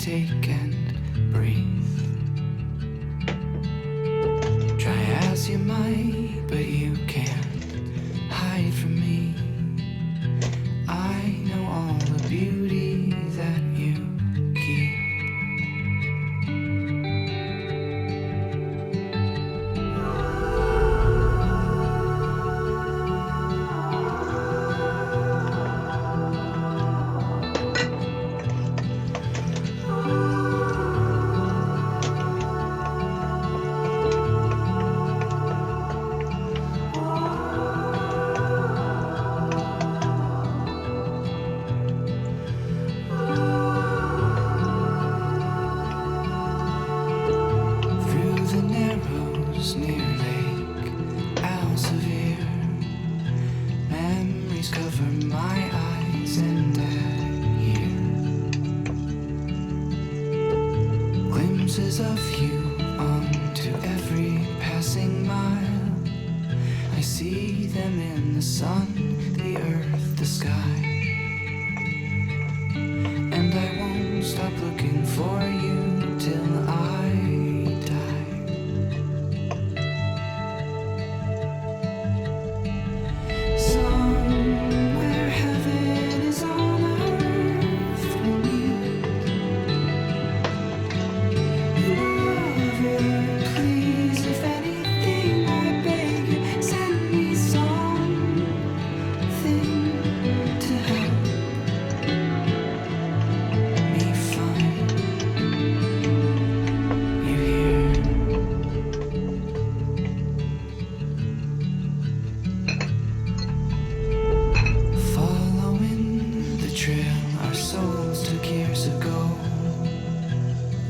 take and breathe. Try as you might, but you can't hide from me. I know all the beauty that you keep. Cover my eyes and I hear glimpses of you onto every passing mile. I see them in the sun, the earth, the sky, and I won't stop looking for you till I die. Our souls took years ago,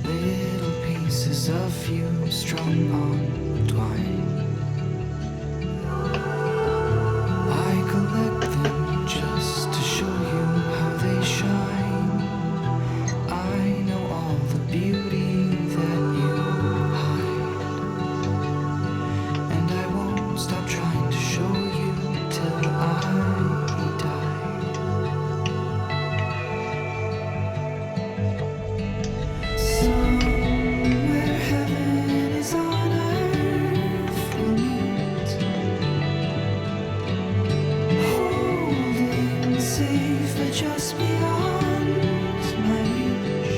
little pieces of you strung on twine. I collect them just to show you how they shine. I know all the beauty that you hide, and I won't stop trying to show you till I die. Somewhere heaven is on earth we'll meet, holding safe but just beyond my reach.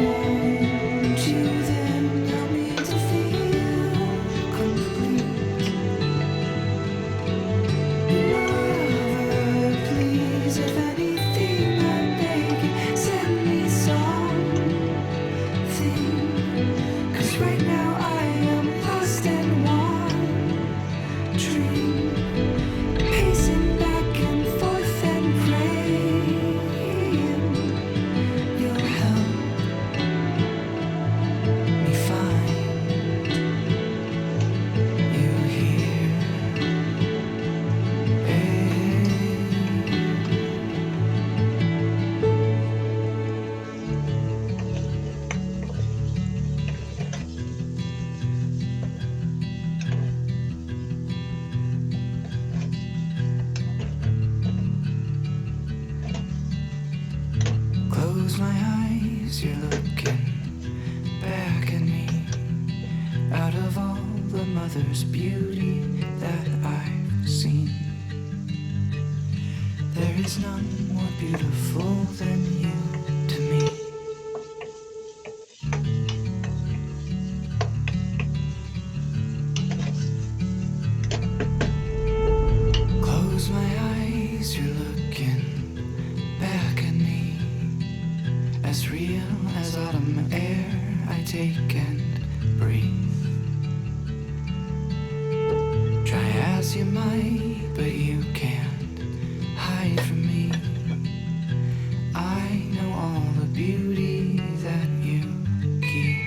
Won't you then help me to feel complete? Lover, please, if anything I beg you, send me something, 'cause right now I am lost in wandering, pacing back and forth and praying you'll help me find you here. Close my eyes, you're looking back at me. Out of all the mother's beauty that I've seen, there is none more beautiful than you to me. Close my eyes, you're looking back at me. As real as autumn air I take and breathe. Try as you might, but you can't hide from me. I know all the beauty that you keep.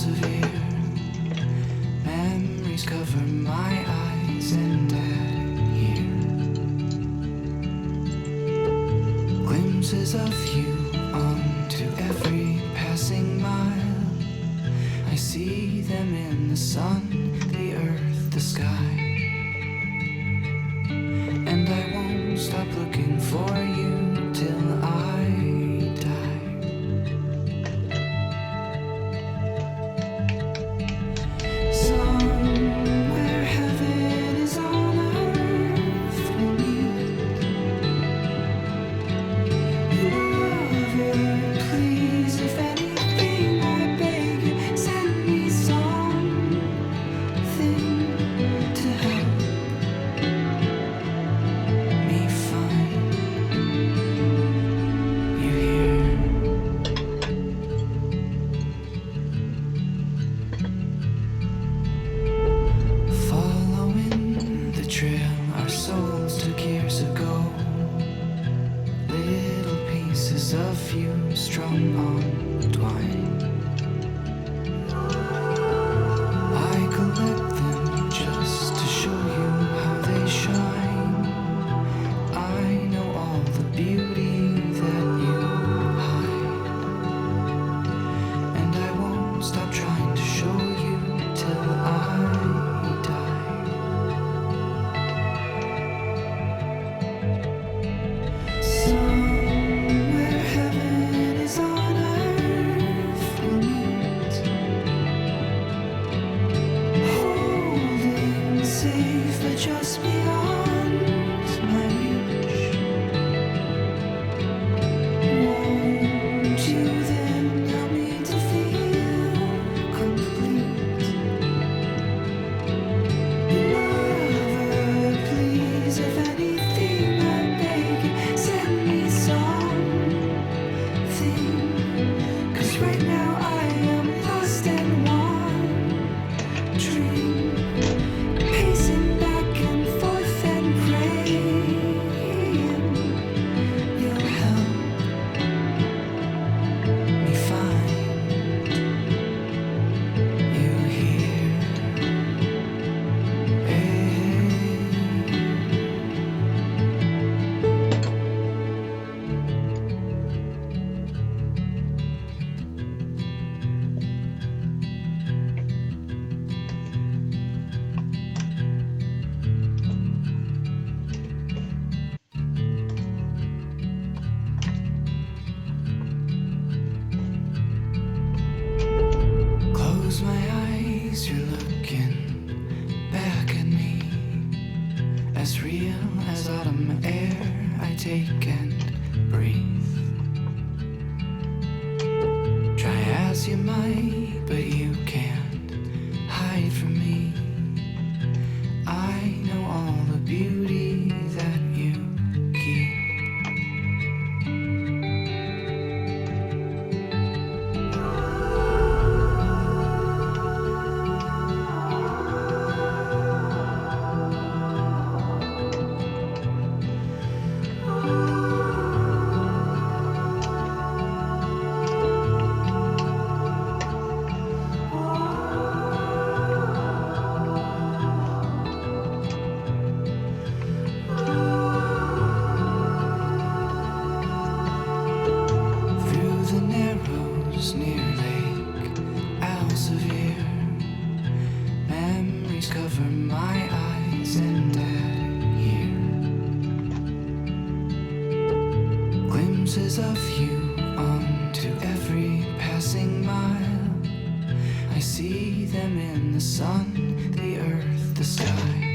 severe. Memories cover my eyes and adhere. Glimpses of you onto every passing mile. I see them in the sun, the earth, the sky. And I won't stop looking for you till I die. Somewhere heaven is on earth we'll meet. Lover, please, if anything I beg you, send me something to help me find you here. Following the trail our souls took years ago. Little pieces of you strung on twine. I collect them just to show you how they shine. I know all the beauty that you hide. And I won't stop trying to show you till I die. Somewhere heaven is on earth we'll meet. Holding safe but just beyond my reach. Won't you then help me to feel complete? Lover, please, if anything I beg you, send me something. 'Cause right now I am lost and wandering, pacing back and forth and praying you'll help me find you here. Close my eyes, you're looking back at me. As real as autumn air I take and breathe. Try as you might, but you can't hide from me. I know all the beauty that you keep. Through the narrows near Lake Elsevier, memories cover my eyes and adhere. Glimpses of you onto every passing mile. I see them in the sun, the earth, the sky.